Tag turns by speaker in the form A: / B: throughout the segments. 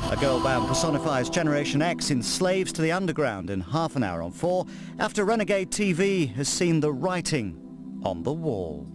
A: A girl band personifies Generation X in Slaves to the Underground in half an hour on 4 after Renegade TV has seen the writing on the wall.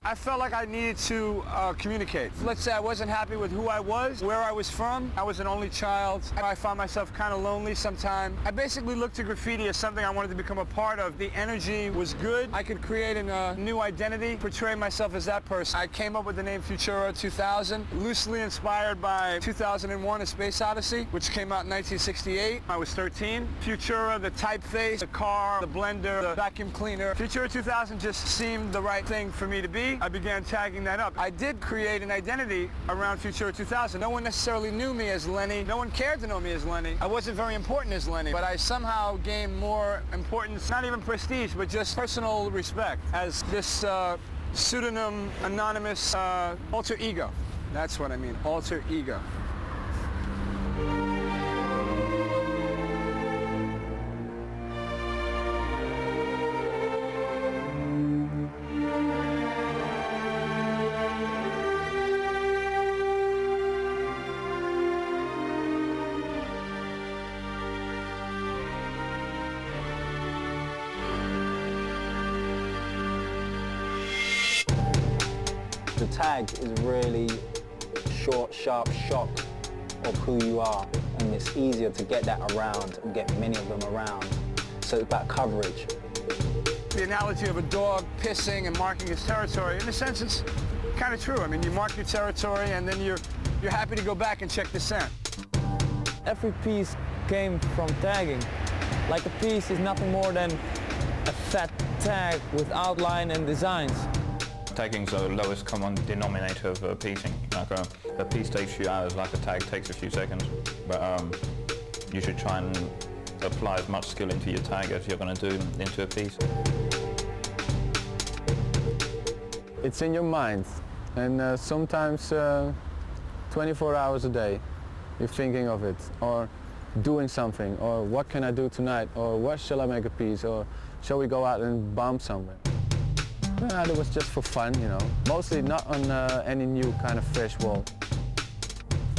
B: I felt like I needed to communicate. Let's say I wasn't happy with who I was, where I was from. I was an only child. I found myself kind of lonely sometimes. I basically looked to graffiti as something I wanted to become a part of. The energy was good. I could create a new identity, portray myself as that person. I came up with the name Futura 2000, loosely inspired by 2001: A Space Odyssey, which came out in 1968. I was 13. Futura, the typeface, the car, the blender, the vacuum cleaner. Futura 2000 just seemed the right thing for me to be. I began tagging that up. I did create an identity around Futura 2000. No one necessarily knew me as Lenny. No one cared to know me as Lenny. I wasn't very important as Lenny, but I somehow gained more importance, not even prestige, but just personal respect as this pseudonym, anonymous alter ego. That's what I mean, alter ego.
C: The tag is really short, sharp shock of who you are, and it's easier to get that around and get many of them around. So it's about coverage.
B: The analogy of a dog pissing and marking his territory, in a sense, it's kind of true. I mean, you mark your territory and then you're happy to go back and check the scent.
D: Every piece came from tagging. Like a piece is nothing more than a fat tag with outline and designs.
E: Tagging's the lowest common denominator of piecing. Like a piece takes a few hours, like a tag takes a few seconds. But you should try and apply as much skill into your tag as you're going to do into a piece.
F: It's in your mind, and sometimes 24 hours a day you're thinking of it, or doing something, or what can I do tonight, or what shall I make a piece, or shall we go out and bomb somewhere. It was just for fun, you know. Mostly not on any new kind of fresh wall.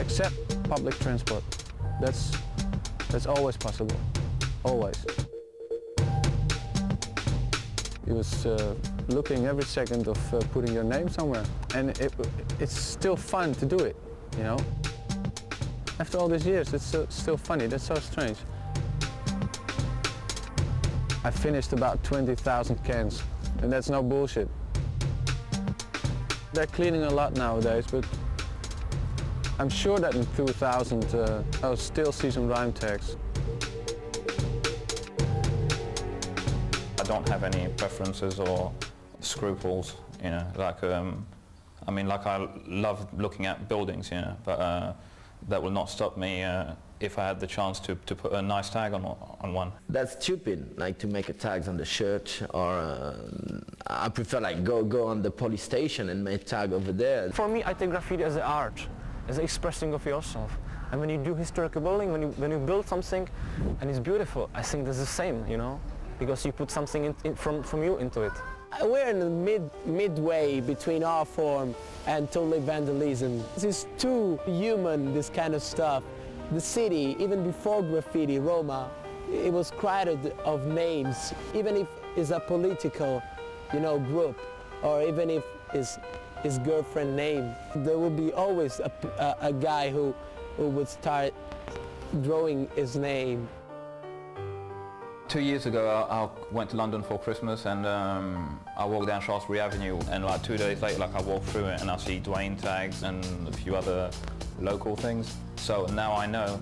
F: Except public transport. That's always possible. Always. It was looking every second of putting your name somewhere. And it's still fun to do it, you know. After all these years, it's still funny. That's so strange. I finished about 20,000 cans. And that's no bullshit. They're cleaning a lot nowadays, but I'm sure that in 2000 I'll still see some rhyme tags.
E: I don't have any preferences or scruples, you know, like, I mean, like I love looking at buildings, you know, but that will not stop me if I had the chance to put a nice tag on one.
G: That's stupid, like to make a tags on the shirt, or I prefer like go on the police station and make tag over there.
D: For me, I take graffiti as an art, as an expressing of yourself. And when you do historical building, when you build something and it's beautiful, I think that's the same, you know, because you put something from you into it.
H: We're in the midway between art form and totally vandalism. This is too human, this kind of stuff. The city, even before graffiti, Roma, it was crowded of names. Even if it's a political, you know, group, or even if it's his girlfriend name, there will be always a guy who would start drawing his name.
E: 2 years ago, I went to London for Christmas, and I walked down Shaftesbury Avenue, and like 2 days later, like I walked through it and I see Dwayne tags and a few other local things. So now I know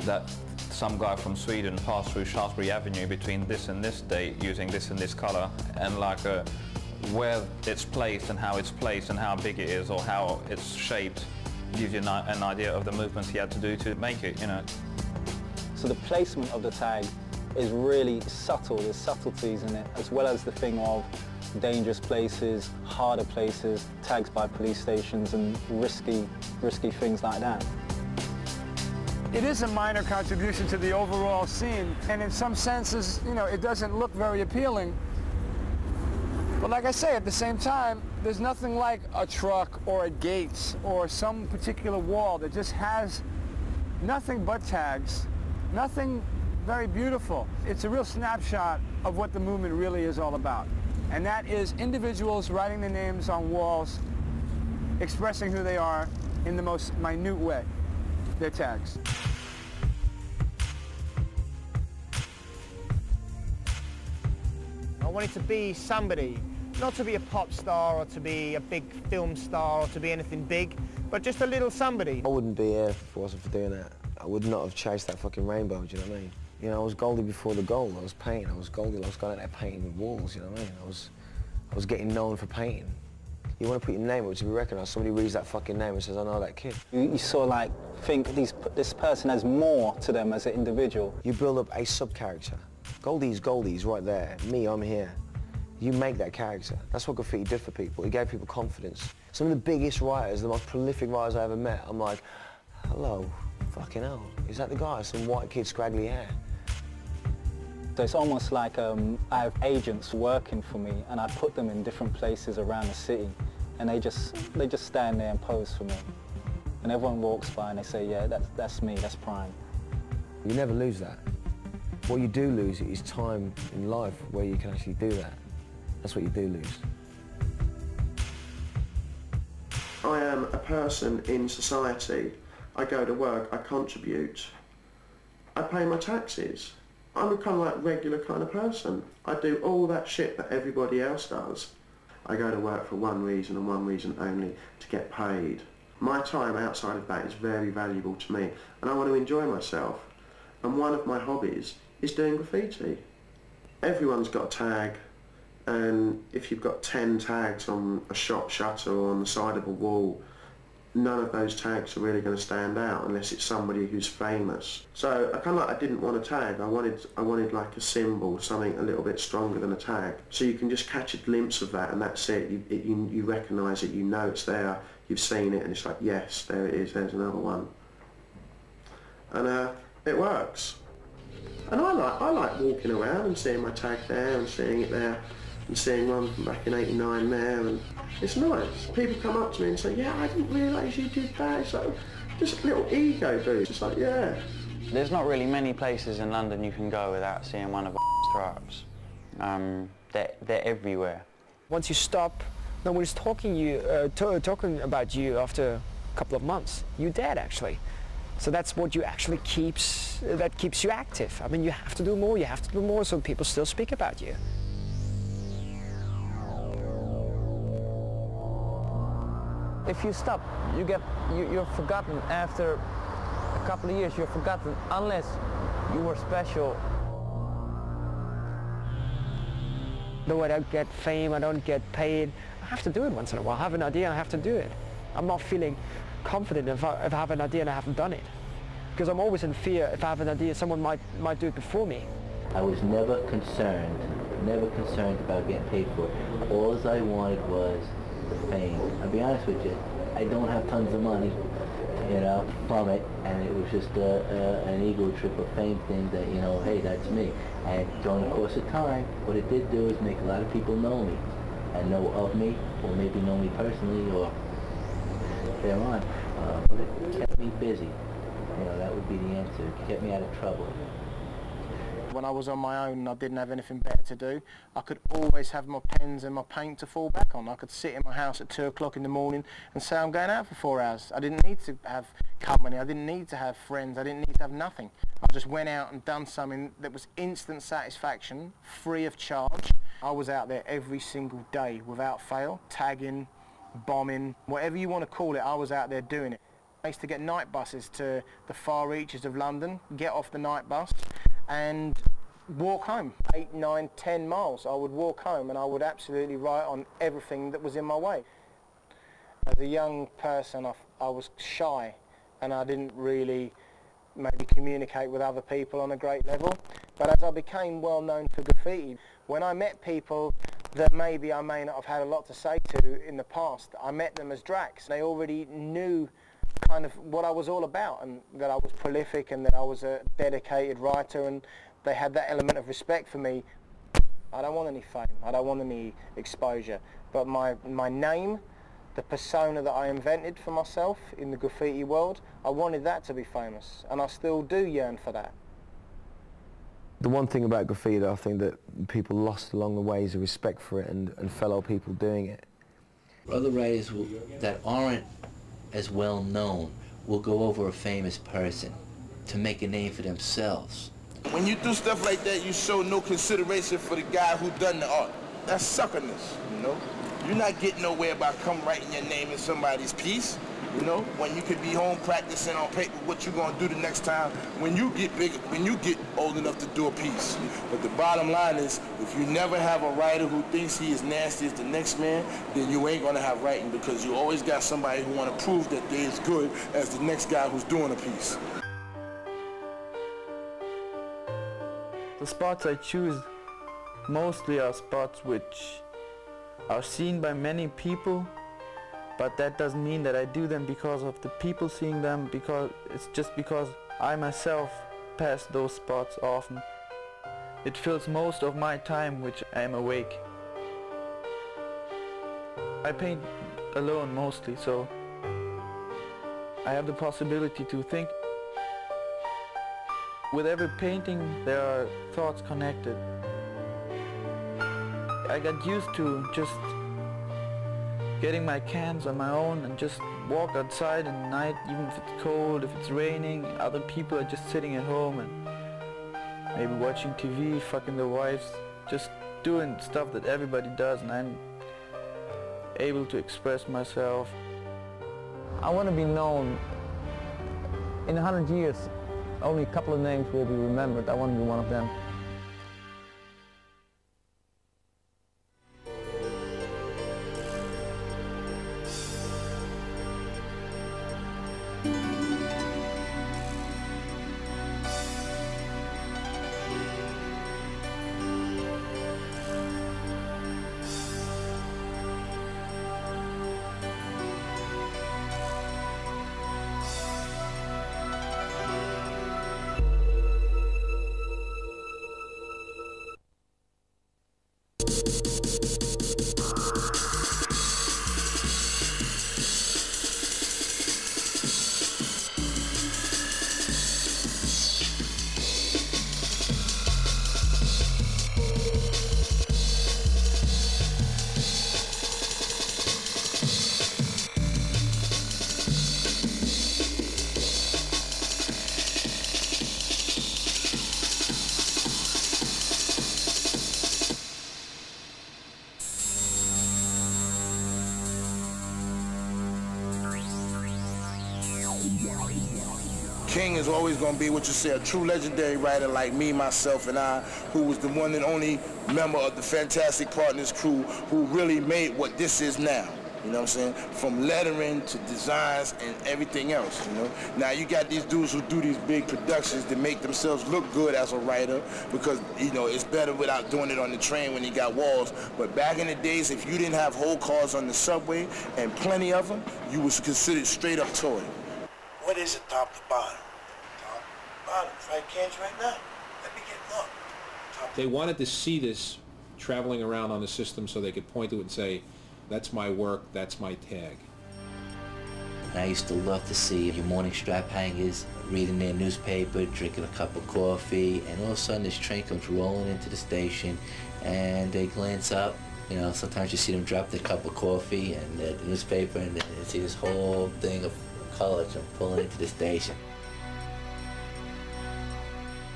E: that some guy from Sweden passed through Shaftesbury Avenue between this and this date using this and this colour, and like where it's placed and how it's placed and how big it is or how it's shaped gives you an idea of the movements he had to do to make it, you know.
C: So the placement of the tag is really subtle. There's subtleties in it, as well as the thing of dangerous places, harder places, tags by police stations and risky things like that.
B: It is a minor contribution to the overall scene, and in some senses, you know, it doesn't look very appealing. But like I say, at the same time, there's nothing like a truck or a gate or some particular wall that just has nothing but tags, nothing very beautiful. It's a real snapshot of what the movement really is all about. And that is individuals writing their names on walls, expressing who they are in the most minute way, their tags.
I: I wanted to be somebody, not to be a pop star or to be a big film star or to be anything big, but just a little somebody.
J: I wouldn't be here if it wasn't for doing that. I would not have chased that fucking rainbow, do you know what I mean? You know, I was Goldie before the gold. I was painting, I was Goldie, I was going out there painting with walls, you know what I mean? I was getting known for painting. You want to put your name up to be recognised. Somebody reads that fucking name and says, I know that kid.
C: You sort of like think this person has more to them as an individual.
J: You build up a sub-character. Goldie's right there. Me, I'm here. You make that character. That's what graffiti did for people. It gave people confidence. Some of the biggest writers, the most prolific writers I ever met, I'm like, hello, fucking hell. Is that the guy? Some white kid, scraggly hair.
C: So it's almost like I have agents working for me, and I put them in different places around the city, and they just stand there and pose for me. And everyone walks by and they say, yeah, that's me, that's Prime.
J: You never lose that. What you do lose is time in life where you can actually do that. That's what you do lose.
K: I am a person in society. I go to work, I contribute. I pay my taxes. I'm a kind of like regular kind of person. I do all that shit that everybody else does. I go to work for one reason and one reason only, to get paid. My time outside of that is very valuable to me, and I want to enjoy myself. And one of my hobbies is doing graffiti. Everyone's got a tag, and if you've got 10 tags on a shop shutter or on the side of a wall, none of those tags are really going to stand out unless it's somebody who's famous. So I kind of like, I didn't want a tag. I wanted like a symbol, something a little bit stronger than a tag. So you can just catch a glimpse of that, and that's it. You recognise it, you know it's there, you've seen it, and it's like, yes, there it is, there's another one. And it works. And I like walking around and seeing my tag there and seeing it there and seeing one from back in '89 there, and it's nice. People come up to me and say, yeah, I didn't realise you did that. It's like, just a little ego boost. It's like, yeah.
L: There's not really many places in London you can go without seeing one of our stripes. They're everywhere.
M: Once you stop, nobody's talking about you after a couple of months. You're dead, actually. So that's what you actually keeps you active. I mean, you have to do more, so people still speak about you.
D: If you stop, you're forgotten. After a couple of years, you're forgotten unless you were special.
M: Though I don't get fame, I don't get paid, I have to do it once in a while. I have an idea and I have to do it. I'm not feeling confident if I have an idea and I haven't done it. Because I'm always in fear. If I have an idea, someone might do it before me.
N: I was never concerned about getting paid for it. All I wanted was the fame. I'll be honest with you, I don't have tons of money, you know, from it, and it was just an ego trip, a fame thing that, you know, hey, that's me. And during the course of time, what it did do is make a lot of people know me, and know of me, or maybe know me personally, or thereon. But it kept me busy. You know, that would be the answer. It kept me out of trouble.
I: When I was on my own and I didn't have anything better to do, I could always have my pens and my paint to fall back on. I could sit in my house at 2 o'clock in the morning and say I'm going out for 4 hours. I didn't need to have company, I didn't need to have friends, I didn't need to have nothing. I just went out and done something that was instant satisfaction, free of charge. I was out there every single day without fail, tagging, bombing, whatever you want to call it, I was out there doing it. I used to get night buses to the far reaches of London, get off the night bus and walk home. 8, 9, 10 miles. I would walk home and I would absolutely write on everything that was in my way. As a young person, I was shy and I didn't really maybe communicate with other people on a great level. But as I became well known for graffiti, when I met people that maybe I may not have had a lot to say to in the past, I met them as Drax. They already knew kind of what I was all about, and that I was prolific and that I was a dedicated writer, and they had that element of respect for me. I don't want any fame, I don't want any exposure, but my name, the persona that I invented for myself in the graffiti world, I wanted that to be famous, and I still do yearn for that.
J: The one thing about graffiti that I think that people lost along the way is a respect for it and fellow people doing it.
N: Other writers that aren't as well known will go over a famous person to make a name for themselves.
O: When you do stuff like that, you show no consideration for the guy who done the art. That's suckerness, you know? You're not getting nowhere by come writing your name in somebody's piece, you know? When you could be home practicing on paper what you're gonna do the next time when you get big, when you get old enough to do a piece. But the bottom line is, if you never have a writer who thinks he is nasty as the next man, then you ain't gonna have writing, because you always got somebody who wanna prove that they're as good as the next guy who's doing a piece.
P: The spots I choose mostly are spots which are seen by many people, but that doesn't mean that I do them because of the people seeing them, because it's just because I myself pass those spots often. It fills most of my time which I am awake. I paint alone mostly, so I have the possibility to think. With every painting there are thoughts connected. I got used to just getting my cans on my own and just walk outside in the night, even if it's cold, if it's raining. Other people are just sitting at home and maybe watching TV, fucking their wives, just doing stuff that everybody does, and I'm able to express myself.
D: I want to be known. In 100 years, only a couple of names will be remembered. I want to be one of them.
O: King is always going to be what you say, a true legendary writer like me, myself, and I, who was the one and only member of the Fantastic Partners crew who really made what this is now. You know what I'm saying? From lettering to designs and everything else, you know? Now you got these dudes who do these big productions that make themselves look good as a writer because, you know, it's better without doing it on the train when you got walls. But back in the days, if you didn't have whole cars on the subway and plenty of them, you was considered straight up toy.
Q: What is it, top to bottom? Top, bottom, 5 cans right now. Let me get look.
R: They wanted to see this traveling around on the system so they could point to it and say, that's my work, that's my tag.
N: I used to love to see your morning strap hangers reading their newspaper, drinking a cup of coffee, and all of a sudden this train comes rolling into the station and they glance up. You know, sometimes you see them drop their cup of coffee and the newspaper, and then you see this whole thing of college and pulling into the station.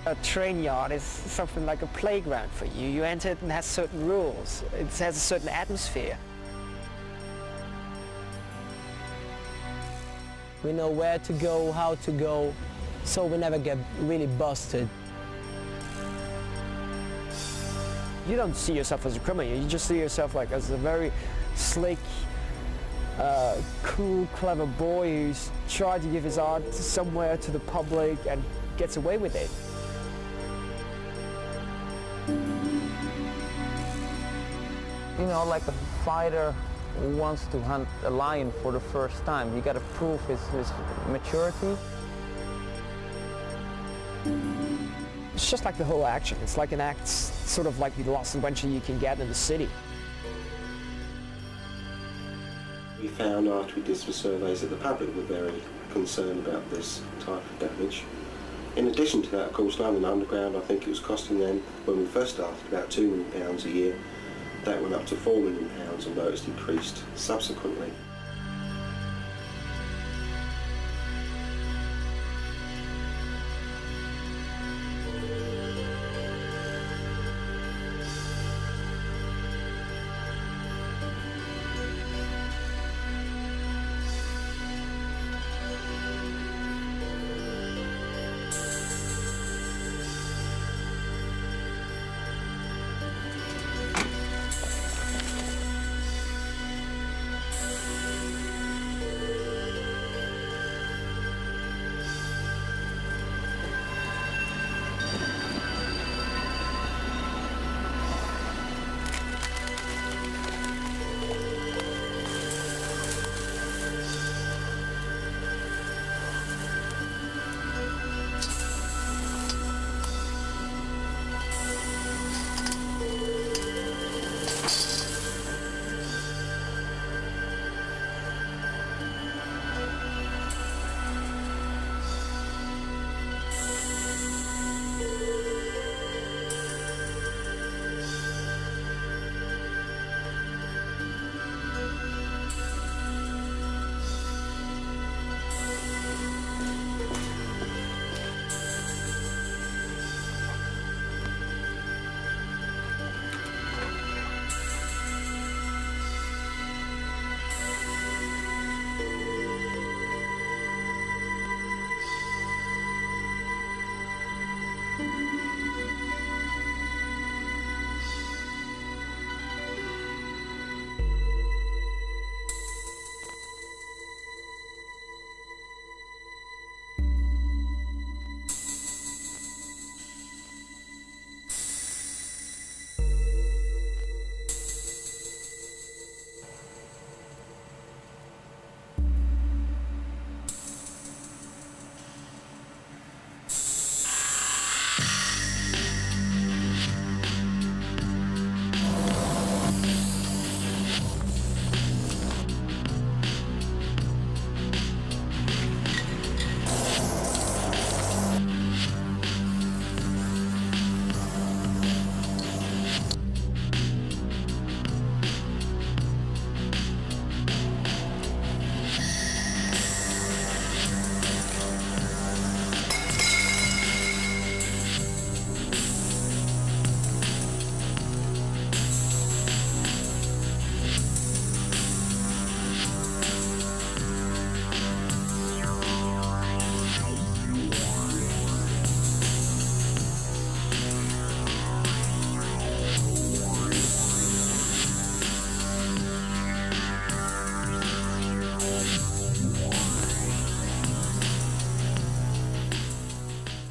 M: A train yard is something like a playground for you. You enter it and it has certain rules. It has a certain atmosphere. We know where to go, how to go, so we never get really busted. You don't see yourself as a criminal, you just see yourself like as a very slick, cool, clever boy who's tried to give his art somewhere to the public and gets away with it.
D: You know, like a fighter who wants to hunt a lion for the first time. You got to prove his maturity.
M: It's just like the whole action. It's like an act, sort of like the lost adventure you can get in the city.
S: We found after we did some surveys that the public were very concerned about this type of damage. In addition to that, of course, London Underground, I think it was costing them, when we first started, about £2 million a year. That went up to £4 million, although it's decreased subsequently.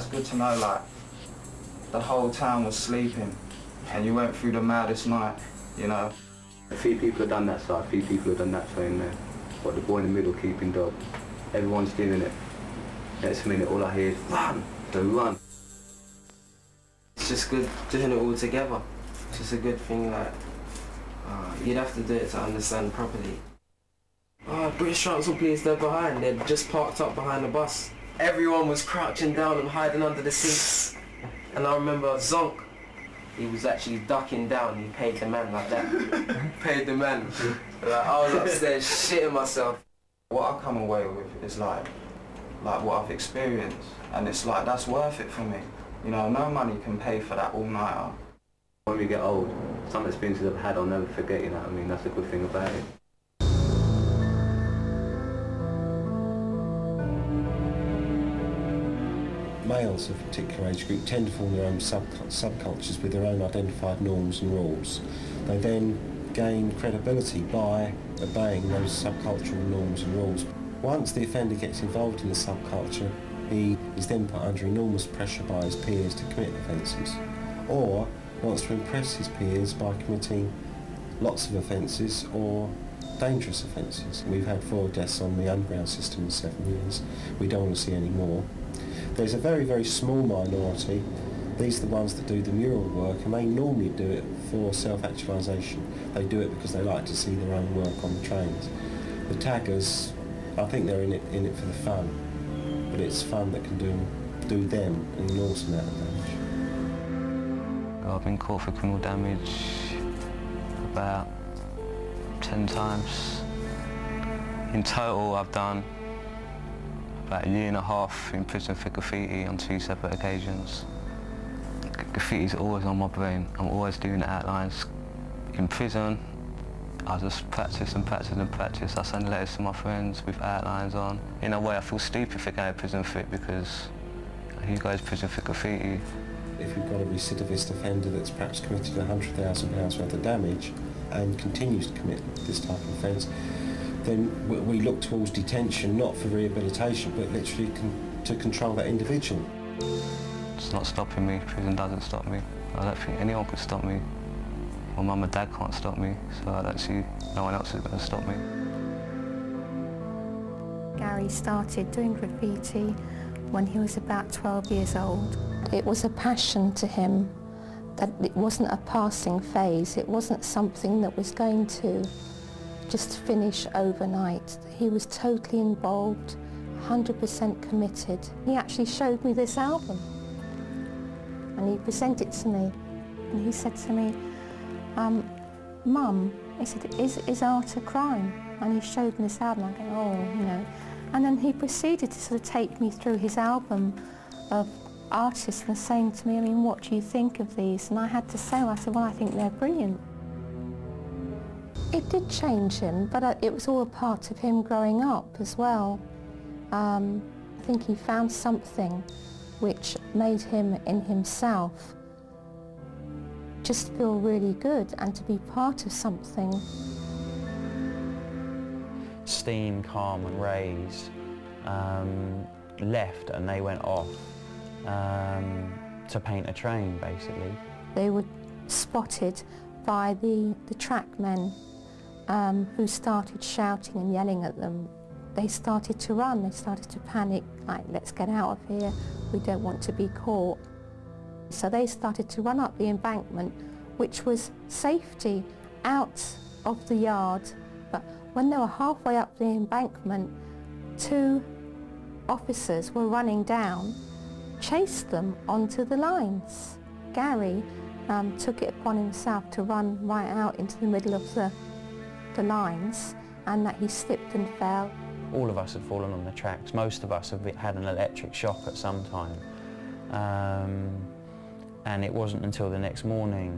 T: Good to know, like, the whole town was sleeping and you went through the maddest night, you know.
U: A few people have done that side, a few people have done that side in there. But the boy in the middle keeping dog. Everyone's doing it. Next minute all I hear is run, so run.
V: It's just good doing it all together. It's just a good thing, like, you'd have to do it to understand properly. British Council police, they're behind. They're just parked up behind the bus. Everyone was crouching down and hiding under the seats. And I remember Zonk, he was actually ducking down. He paid the man like that. Paid the man. Like, I was upstairs shitting myself.
T: What I come away with is like what I've experienced, and it's like, that's worth it for me. You know, no money can pay for that all-nighter.
U: When we get old, some experiences I've had I'll never forget, you know what I mean? That's a good thing about it.
W: Males of a particular age group tend to form their own subcultures with their own identified norms and rules. They then gain credibility by obeying those subcultural norms and rules. Once the offender gets involved in the subculture, he is then put under enormous pressure by his peers to commit offences, or wants to impress his peers by committing lots of offences or dangerous offences. We've had 4 deaths on the underground system in 7 years. We don't want to see any more. There's a very, very small minority These are the ones that do the mural work, and they normally do it for self-actualisation. They do it because they like to see their own work on the trains. The taggers, I think they're in it for the fun, but it's fun that can do them an enormous amount of damage.
L: I've been caught for criminal damage about 10 times. In total, I've done about 1.5 years in prison for graffiti on 2 separate occasions. Graffiti's always on my brain. I'm always doing outlines. In prison, I just practice and practice and practice. I send letters to my friends with outlines on. In a way, I feel stupid for going to prison for it because you go to prison for graffiti.
W: If you've got a recidivist offender that's perhaps committed £100,000 worth of damage and continues to commit this type of offence, then we look towards detention, not for rehabilitation, but literally to control that individual.
L: It's not stopping me. Prison doesn't stop me. I don't think anyone could stop me. My mum and dad can't stop me, so I don't see no one else is going to stop me.
A: Gary started doing graffiti when he was about 12 years old. It was a passion to him, that it wasn't a passing phase. It wasn't something that was going to just finish overnight. He was totally involved, 100% committed. He actually showed me this album and he presented it to me and he said to me, Mum, he said, is art a crime? And he showed me this album. I go, oh, you know. And then he proceeded to sort of take me through his album of artists and saying to me, I mean, what do you think of these? And I had to say, I said, well, I think they're brilliant. It did change him, but it was all a part of him growing up as well. I think he found something which made him in himself just feel really good and to be part of something.
L: Steam, calm and raised left and they went off to paint a train, basically.
A: They were spotted by the track men who started shouting and yelling at them. They started to run, they started to panic, like, let's get out of here, we don't want to be caught. So they started to run up the embankment, which was safety out of the yard. But when they were halfway up the embankment, 2 officers were running down, chased them onto the lines. Gary took it upon himself to run right out into the middle of the lines, and that he slipped and fell.
L: All of us had fallen on the tracks. Most of us have had an electric shock at some time. And it wasn't until the next morning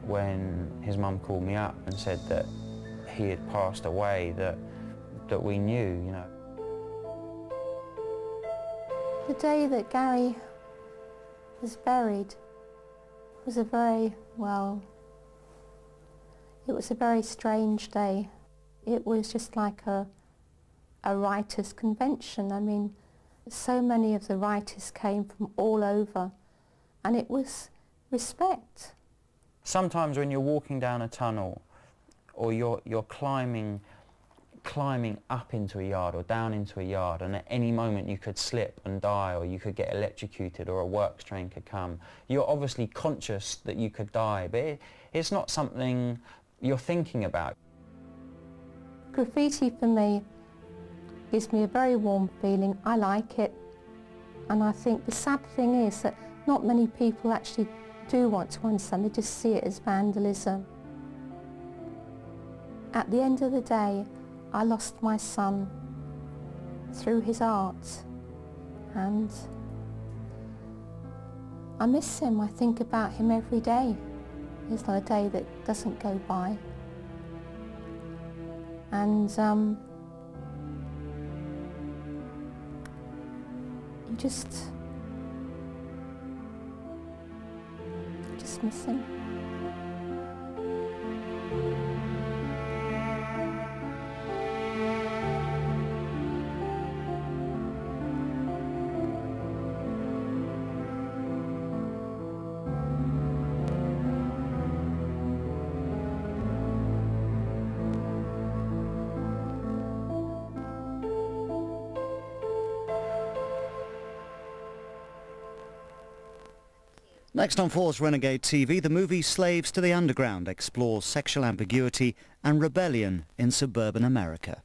L: when his mum called me up and said that he had passed away that we knew, you know.
A: The day that Gary was buried was a very, well, it was a very strange day. It was just like a writers' convention. I mean, so many of the writers came from all over, and it was respect.
L: Sometimes when you're walking down a tunnel or you're climbing up into a yard or down into a yard, and at any moment you could slip and die, or you could get electrocuted, or a works train could come, you're obviously conscious that you could die, but it's not something you're thinking about.
A: Graffiti for me gives me a very warm feeling. I like it, and I think the sad thing is that not many people actually do want to understand. They just see it as vandalism. At the end of the day, I lost my son through his art, and I miss him. I think about him every day. There's not a day that doesn't go by. And you just miss him.
F: Next on 4's Renegade TV, the movie Slaves to the Underground explores sexual ambiguity and rebellion in suburban America.